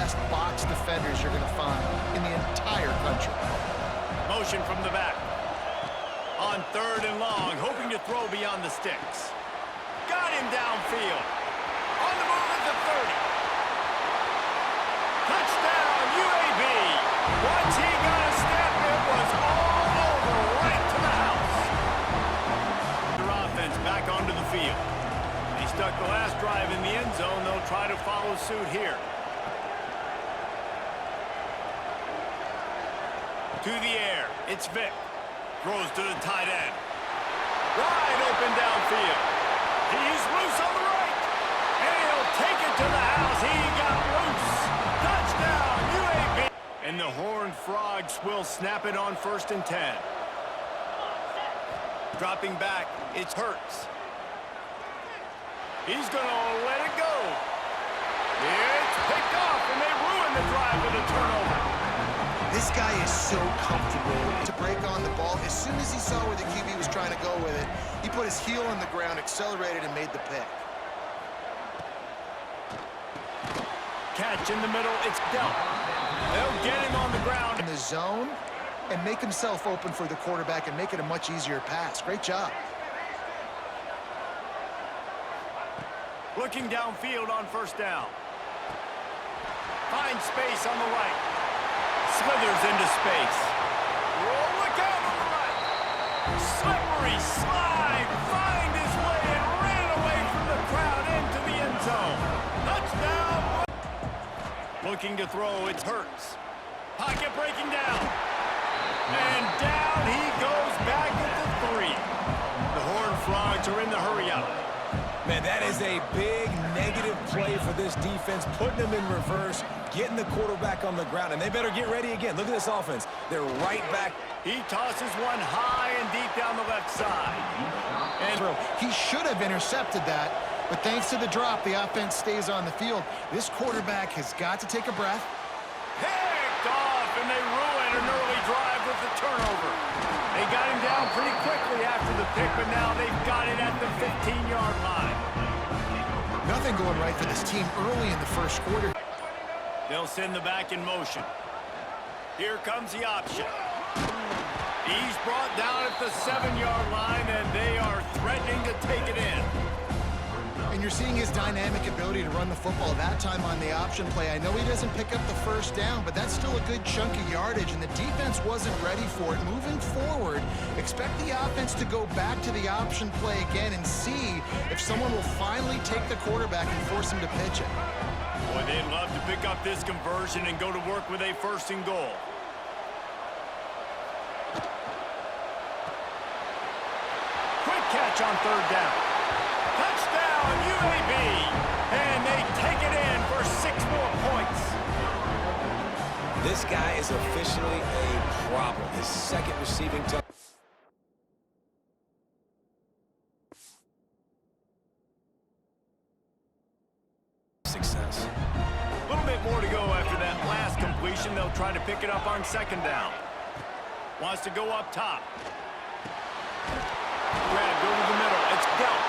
best box defenders you're going to find in the entire country. Motion from the back. On 3rd and long, hoping to throw beyond the sticks. Got him downfield. On the move at the 30. Touchdown, UAB. Once he got a step, it was all over, right to the house. Their offense back onto the field. They stuck the last drive in the end zone. They'll try to follow suit here. To the air, it's Vic. Throws to the tight end. Wide open downfield. He's loose on the right. And he'll take it to the house. He got loose. Touchdown, UAB. And the Horned Frogs will snap it on 1st and 10. Dropping back, it's Hurts. He's going to let it go. It's picked off, and they ruin the drive with a turnover. This guy is so comfortable to break on the ball. As soon as he saw where the QB was trying to go with it, he put his heel on the ground, accelerated, and made the pick. Catch in the middle, it's dealt. They'll get him on the ground. In the zone, and make himself open for the quarterback and make it a much easier pass. Great job. Looking downfield on 1st down. Finds space on the right. Slithers into space. Oh, look out on the right. Slippery slide. Find his way and ran away from the crowd into the end zone. Touchdown. Looking to throw, it's Hurts. Pocket breaking down. And down he goes back at the 3. The Horned Frogs are in the hurry-up. Man, that is a big negative play for this defense, putting them in reverse, getting the quarterback on the ground, and they better get ready again. Look at this offense. They're right back. He tosses one high and deep down the left side. And he should have intercepted that, but thanks to the drop, the offense stays on the field. This quarterback has got to take a breath. Picked off, and they ruin an early drive with the turnover. They got him down pretty quickly after the pick, but now they've got it at the 15-yard line. Nothing going right for this team early in the first quarter. They'll send the back in motion. Here comes the option. He's brought down at the 7-yard line, and they are threatening to take it in. And you're seeing his dynamic ability to run the football that time on the option play. I know he doesn't pick up the 1st down, but that's still a good chunk of yardage, and the defense wasn't ready for it. Moving forward, expect the offense to go back to the option play again and see if someone will finally take the quarterback and force him to pitch it. Boy, they'd love to pick up this conversion and go to work with a 1st and goal. Quick catch on 3rd down. Touchdown, UAB! And they take it in for 6 more points. This guy is officially a problem. His 2nd receiving touchdown. Success. A little bit more to go after that last completion. They'll try to pick it up on 2nd down. Wants to go up top. Grabbed over the middle. It's dealt.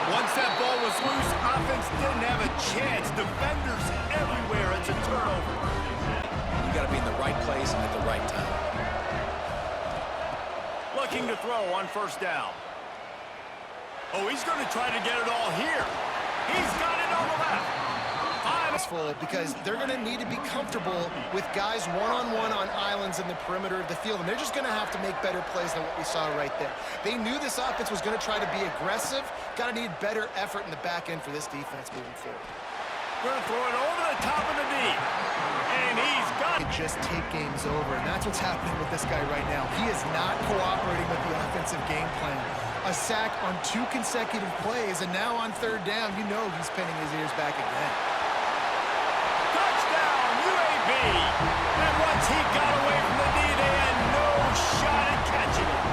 Once that ball was loose, offense didn't have a chance. Defenders everywhere. It's a turnover. You got to be in the right place at the right time. Looking to throw on 1st down. Oh, he's going to try to get it all here. He's got it on the left. Because they're going to need to be comfortable with guys one-on-one on islands in the perimeter of the field, and they're just going to have to make better plays than what we saw right there. They knew this offense was going to try to be aggressive. Got to need better effort in the back end for this defense moving forward. Going to throw it over the top of the knee, and he's got it. Just take games over, and that's what's happening with this guy right now. He is not cooperating with the offensive game plan. A sack on 2 consecutive plays, and now on 3rd down, you know he's pinning his ears back again. And once he got away from the knee, they had no shot at catching it.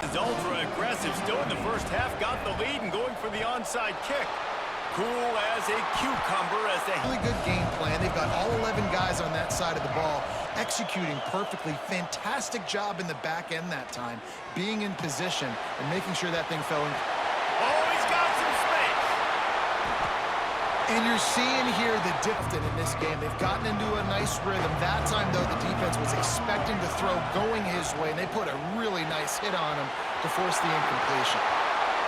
He's ultra-aggressive still in the first half, got the lead and going for the onside kick. Cool as a cucumber as they... Really good game plan. They've got all 11 guys on that side of the ball, executing perfectly. Fantastic job in the back end that time, being in position and making sure that thing fell in. Oh, he's got some space. And you're seeing here the difference in this game. They've gotten into a nice rhythm. That time, though, the defense was expecting to throw going his way, and they put a really nice hit on him to force the incompletion.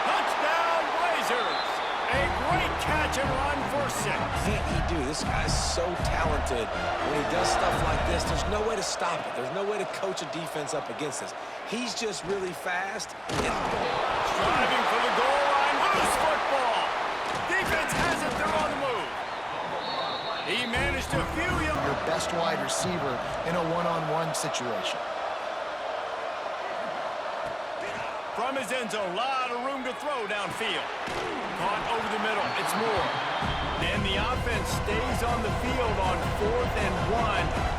Touchdown, Blazers! A great catch and run for 6. Can't he do? This guy's so talented. When he does stuff like this, there's no way to stop it. There's no way to coach a defense up against this. He's just really fast. Striving for the goal line. Loose football. Defense has it. They're on the move. He managed to fuel Your best wide receiver in a one-on-one situation. from his end zone. A lot of room to throw downfield. Caught over the middle. It's Moore. And the offense stays on the field on 4th and 1.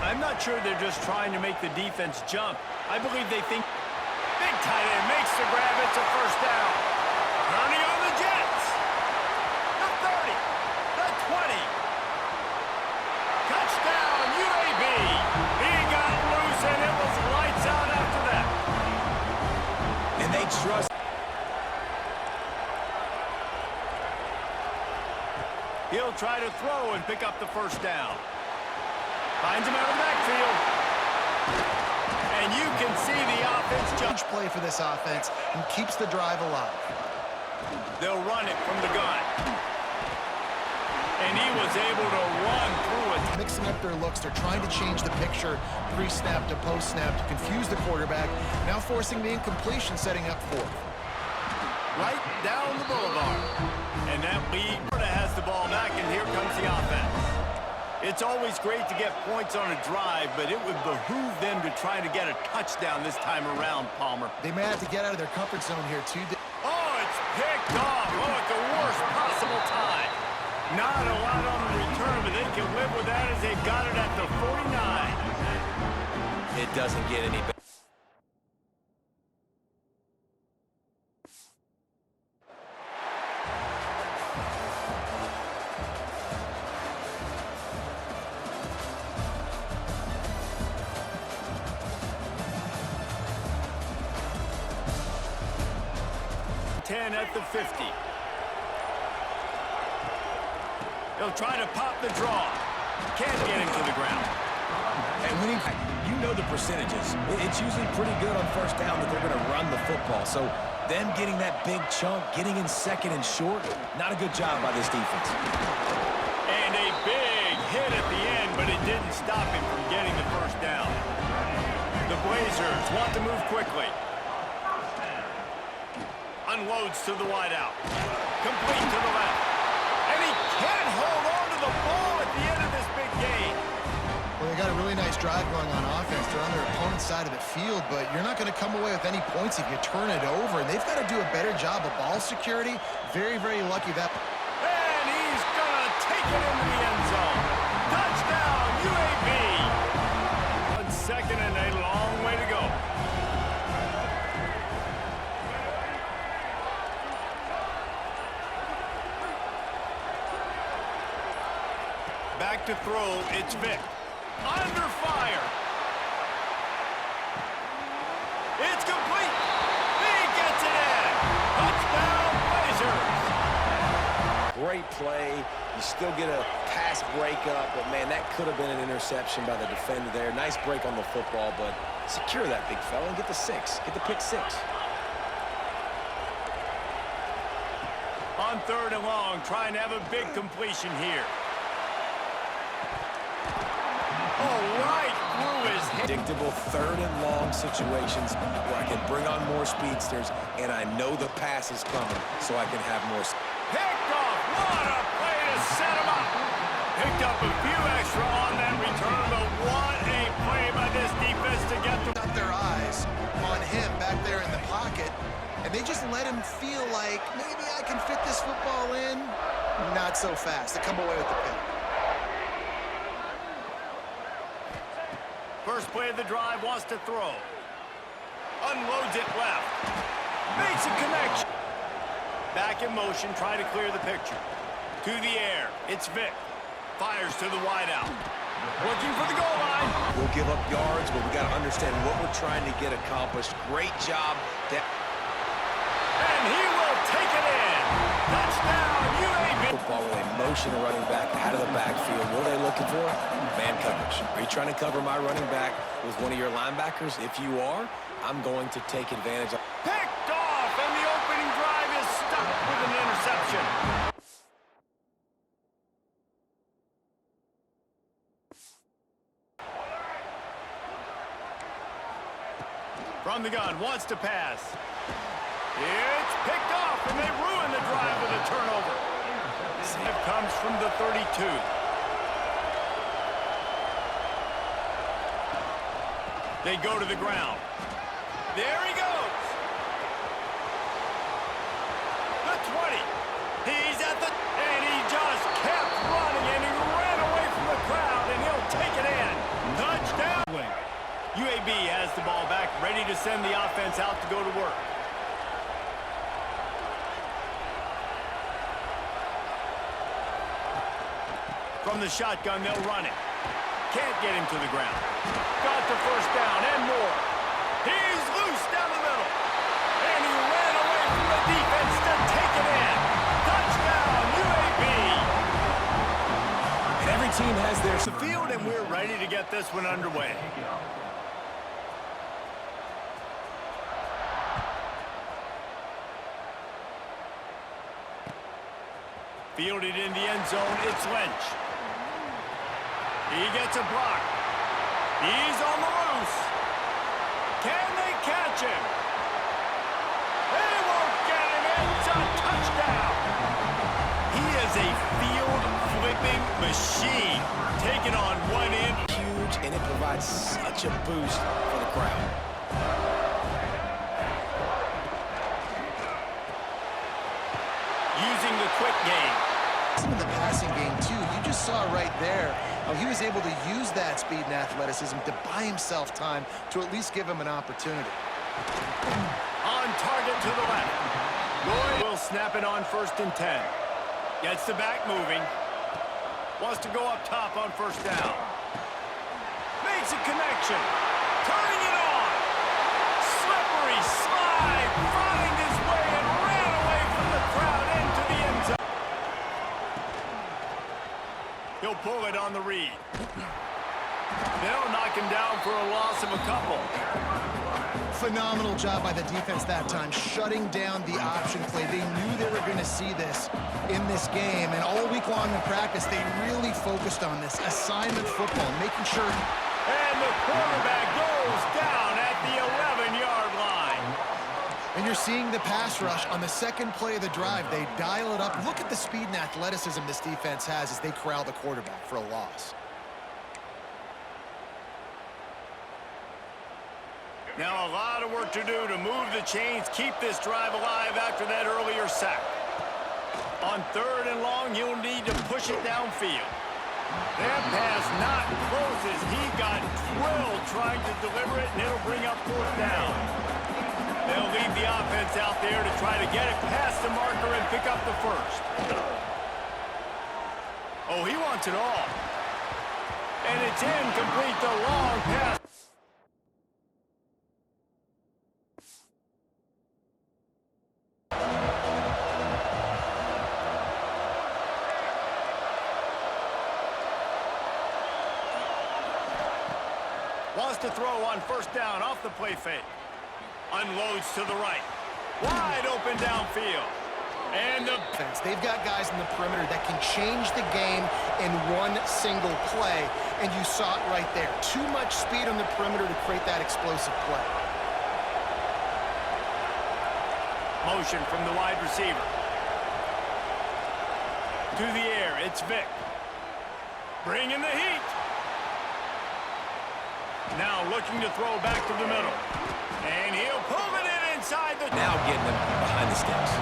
I'm not sure they're just trying to make the defense jump. I believe they think big tight end makes the grab. It's a first down. Turning on the Jets. The 30. The 20. Touchdown, UAB. He got loose, and it was lights out after that. And they trust. He'll try to throw and pick up the first down. Finds him out of the backfield. And you can see the offense jump. Huge play for this offense and keeps the drive alive. They'll run it from the gun. And he was able to run through it. Mixing up their looks. They're trying to change the picture pre-snap to post-snap to confuse the quarterback. Now forcing the incompletion, setting up 4th. Right down the boulevard. And that lead has the ball back, and here comes the offense. It's always great to get points on a drive, but it would behoove them to try to get a touchdown this time around, Palmer. They may have to get out of their comfort zone here, too. Oh, it's picked off. Oh, at the worst possible time. Not a lot on the return, but they can live with that as they've got it at the 49. It doesn't get any better. At the 50. He'll try to pop the draw. Can't get him to the ground. And when you know the percentages, it's usually pretty good on first down that they're going to run the football. So them getting that big chunk, getting in second and short, not a good job by this defense. And a big hit at the end, but it didn't stop him from getting the first down. The Blazers want to move quickly. Unloads to the wideout. Complete to the left. And he can't hold on to the ball at the end of this big game. Well, they got a really nice drive going on offense. They're on their opponent's side of the field, but you're not going to come away with any points if you turn it over. And they've got to do a better job of ball security. Very, very lucky that. And he's going to take it into the end zone. Touchdown, UAB. 1 second and a long way to go. Back to throw, it's Vic. Under fire. It's complete. He gets it in. Touchdown, Blazers. Great play. You still get a pass breakup, but man, that could have been an interception by the defender there. Nice break on the football, but secure that big fella and get the 6. Get the pick 6. On 3rd and long, trying to have a big completion here. Right through his head. Predictable 3rd and long situations where I can bring on more speedsters, and I know the pass is coming, so I can have more. Picked off. What a play to set him up. Picked up a few extra on that return, but what a play by this defense to get them. Got their eyes on him back there in the pocket, and they just let him feel like maybe I can fit this football in. Not so fast. They come away with the pick. First play of the drive, wants to throw. Unloads it left. Makes a connection. Back in motion, trying to clear the picture. To the air, it's Vic. Fires to the wideout. Looking for the goal line. We'll give up yards, but we got to understand what we're trying to get accomplished. Great job. And he will take it in. Touchdown, UAB. Football with a motion of running back out of the backfield. What are they looking for? Man coverage. Are you trying to cover my running back with one of your linebackers? If you are, I'm going to take advantage of. Picked off, and the opening drive is stopped with an interception. From the gun, wants to pass. It's picked off, and they ruin the drive with a turnover. Save comes from the 32. They go to the ground. There he goes. The 20. He's at the... And he just kept running, and he ran away from the crowd, and he'll take it in. Touchdown. UAB has the ball back, ready to send the offense out to go to work. From the shotgun, they'll run it. Can't get him to the ground. Got the first down and more. He's loose down the middle. And he ran away from the defense to take it in. Touchdown, UAB. And every team has their field, and we're ready to get this one underway. Fielded in the end zone, it's Lynch. He gets a block. He's on the loose. Can they catch him? They won't get him. It's a touchdown. He is a field-flipping machine. Taking on one end. huge, and it provides such a boost for the crowd. Using the quick game. In the passing game, too, you just saw right there how he was able to use that speed and athleticism to buy himself time to at least give him an opportunity. On target to the left. Boyd will snap it on 1st and 10. Gets the back moving. Wants to go up top on 1st down. Makes a connection. Turning it on. Slippery slide. Find his way and ran away from the crowd into the end zone. He'll pull it on the read. They'll knock him down for a loss of a couple. Phenomenal job by the defense that time, shutting down the option play. They knew they were going to see this in this game, and all week long in practice, they really focused on this assignment football, making sure. And the quarterback goes down at the 11-yard line. And you're seeing the pass rush on the second play of the drive. They dial it up. Look at the speed and athleticism this defense has as they corral the quarterback for a loss. Now a lot of work to do to move the chains, keep this drive alive after that earlier sack. On 3rd and long, he'll need to push it downfield. That pass not close as he got drilled trying to deliver it, and it'll bring up 4th down. They'll leave the offense out there to try to get it past the marker and pick up the 1st. Oh, he wants it all. And it's incomplete, the long pass. Wants to throw on 1st down off the play fake. Unloads to the right. Wide open downfield. And the defense. They've got guys in the perimeter that can change the game in one single play, and you saw it right there. Too much speed on the perimeter to create that explosive play. Motion from the wide receiver. To the air, it's Vick. Bringing the heat. Now looking to throw back to the middle. And he'll pull it in inside the... Now getting him behind the sticks.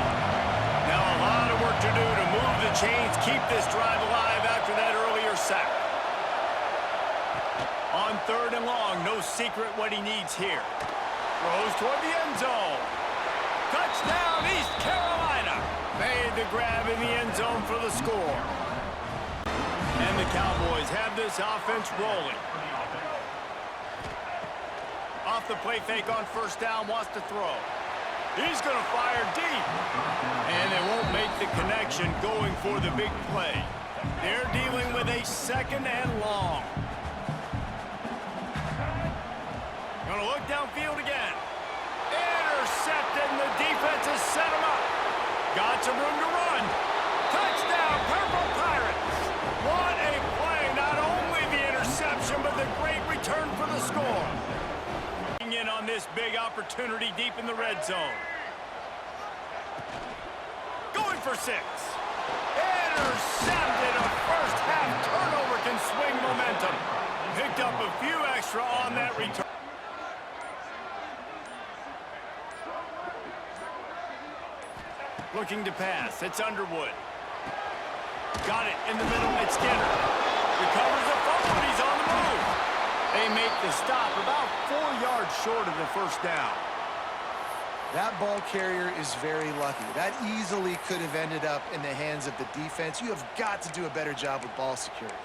Now a lot of work to do to move the chains, keep this drive alive after that earlier sack. On 3rd and long, no secret what he needs here. Throws toward the end zone. Touchdown, East Carolina. Made the grab in the end zone for the score. And the Cowboys have this offense rolling. Off the play fake on 1st down, wants to throw. He's going to fire deep. And they won't make the connection going for the big play. They're dealing with a 2nd and long. Going to look downfield again. Intercepted, and the defense has set him up. Got some room to run. Touchdown, Purple Pirates. What a play. Not only the interception, but the great return for the score. In on this big opportunity deep in the red zone. Going for 6. Intercepted. A first half turnover can swing momentum. Picked up a few extra on that return. Looking to pass. It's Underwood. Got it in the middle. It's Skinner. Recovers the fumble. He's on the move. They make the stop about 4 yards short of the first down. That ball carrier is very lucky. That easily could have ended up in the hands of the defense. You have got to do a better job with ball security.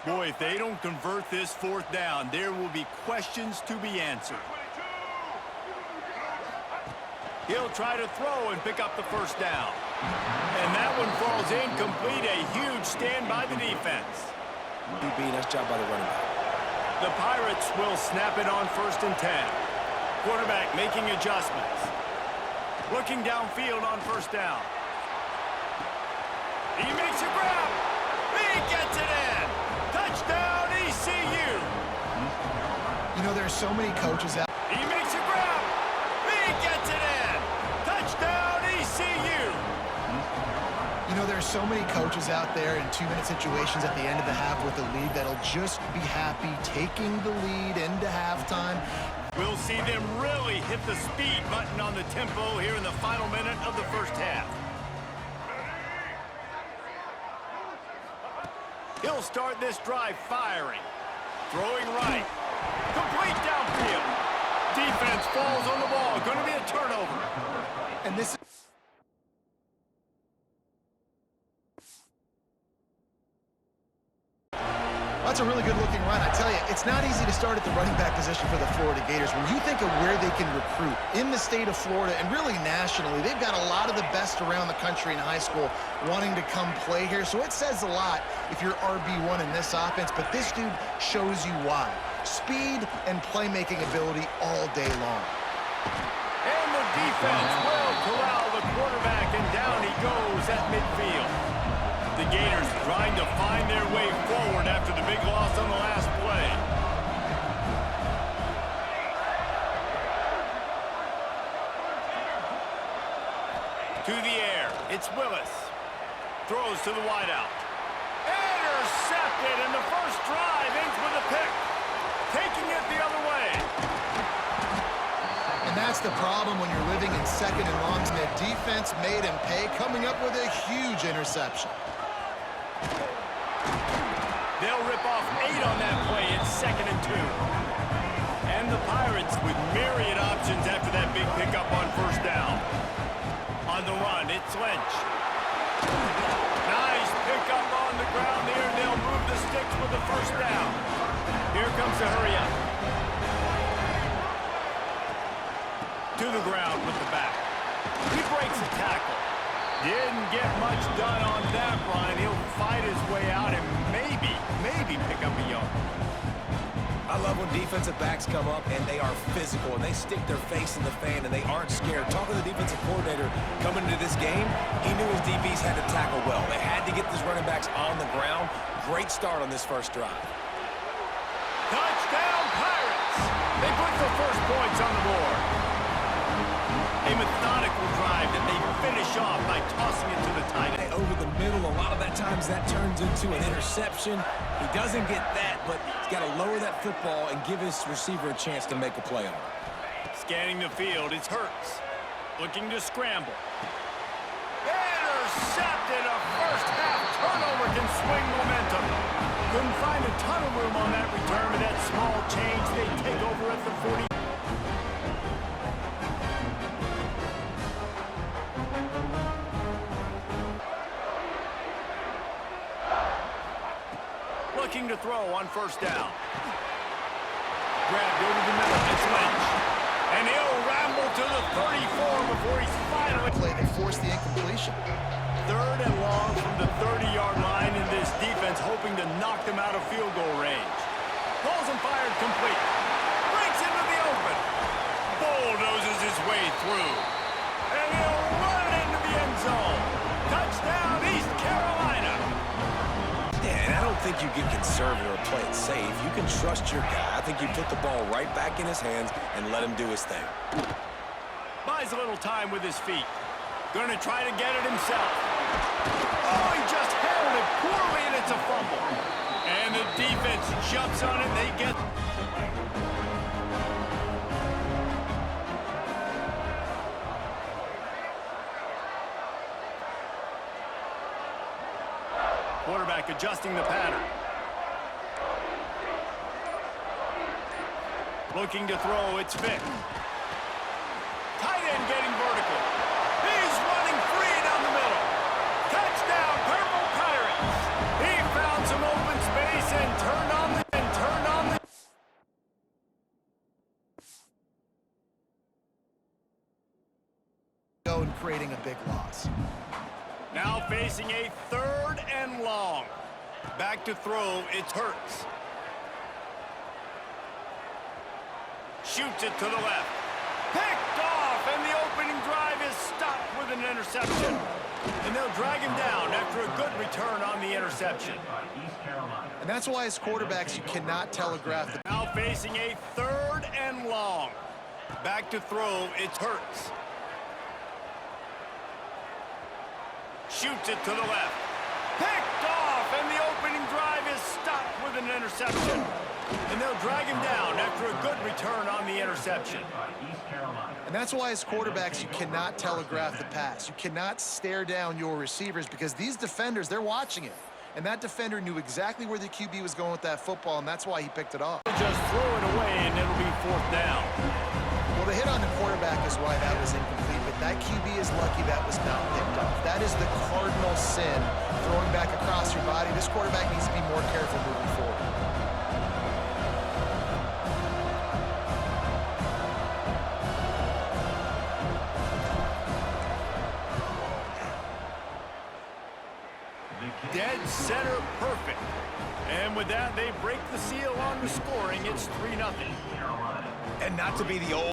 Boy, if they don't convert this 4th down, there will be questions to be answered. He'll try to throw and pick up the first down. And that one falls incomplete. A huge stand by the defense. DB, nice job by the running back. The Pirates will snap it on 1st and 10. Quarterback making adjustments. Looking downfield on 1st down. He makes a grab. He gets it in. Touchdown, ECU. You know, there are so many coaches out. He makes a grab. He gets it in. Touchdown, ECU. You know, there are so many coaches out there in 2-minute situations at the end of the half with the lead that'll just be happy taking the lead into halftime. We'll see them really hit the speed button on the tempo here in the final minute of the first half. He'll start this drive firing. Throwing right. Complete downfield. Defense falls on the ball. Going to be a turnover. And this That's a really good-looking run. I tell you, it's not easy to start at the running back position for the Florida Gators. When you think of where they can recruit in the state of Florida and really nationally, they've got a lot of the best around the country in high school wanting to come play here. So it says a lot if you're RB1 in this offense, but this dude shows you why. Speed and playmaking ability all day long. And the defense will corral the quarterback, and down he goes at midfield. The Gators trying to find their way forward after the big loss on the last play. To the air, it's Willis. Throws to the wideout. Intercepted, and the first drive ends with a pick. Taking it the other way. And that's the problem when you're living in 2nd and longs, and the defense made him pay, coming up with a huge interception. They'll rip off 8 on that play. It's 2nd and 2. And the Pirates with myriad options after that big pickup on 1st down. On the run, it's Lynch. Nice pickup on the ground there. They'll move the sticks with the 1st down. Here comes the hurry up. To the ground with the back. He breaks a tackle. Didn't get much done on that run. He'll fight his way out and maybe pick up a yard. I love when defensive backs come up and they are physical and they stick their face in the fan and they aren't scared. Talking to the defensive coordinator coming into this game, he knew his DBs had to tackle well. They had to get these running backs on the ground. Great start on this first drive. Touchdown, Pirates! They put the first points on the board. A methodical drive that they finish off by tossing it to the tight end. Over the middle, a lot of that times that turns into an interception. He doesn't get that, but he's got to lower that football and give his receiver a chance to make a play on it. Scanning the field, it's Hurts. Looking to scramble. Intercepted! A first half turnover can swing momentum. Couldn't find a ton of room on that return, but that small change, they take over at the 40. Looking to throw on 1st down. grabbed over the middle. It's Lynch. And he'll ramble to the 34 before he's finally... Play that forced the incompletion. 3rd and long from the 30-yard line, in this defense hoping to knock them out of field goal range. Pulls and fired complete. Breaks into the open. Bulldozes his way through. And he'll run it into the end zone. Touchdown, East Carolina. Yeah, and I don't think you get conservative or play it safe. You can trust your guy. I think you put the ball right back in his hands and let him do his thing. Buys a little time with his feet. Gonna try to get it himself. Oh, he just handled it poorly, and it's a fumble. And the defense jumps on it, and they get... Quarterback adjusting the pattern. Looking to throw, it's Vick. Tight end getting vertical. He's running free down the middle. Touchdown, Purple Pirates. He found some open space and turned on the... And creating a big loss. Now facing a 3rd and long. Back to throw, it's Hurts. Shoots it to the left. Picked off, and the opening drive is stopped with an interception. And they'll drag him down after a good return on the interception. And that's why as quarterbacks you cannot telegraph the... Now facing a 3rd and long. Back to throw, it's Hurts. Shoots it to the left. Picked off, and the opening drive is stopped with an interception. And they'll drag him down after a good return on the interception. And that's why as quarterbacks you cannot telegraph the pass. You cannot stare down your receivers because these defenders, they're watching it. And that defender knew exactly where the QB was going with that football, and that's why he picked it off. Just throw it away, and it'll be 4th down. Well, the hit on the quarterback is why that was incomplete, but that QB is lucky that was not picked off. That is the cardinal sin, throwing back across your body. This quarterback needs to be more careful moving forward. Dead center perfect. And with that, they break the seal on the scoring. It's 3-0. And not to be the old...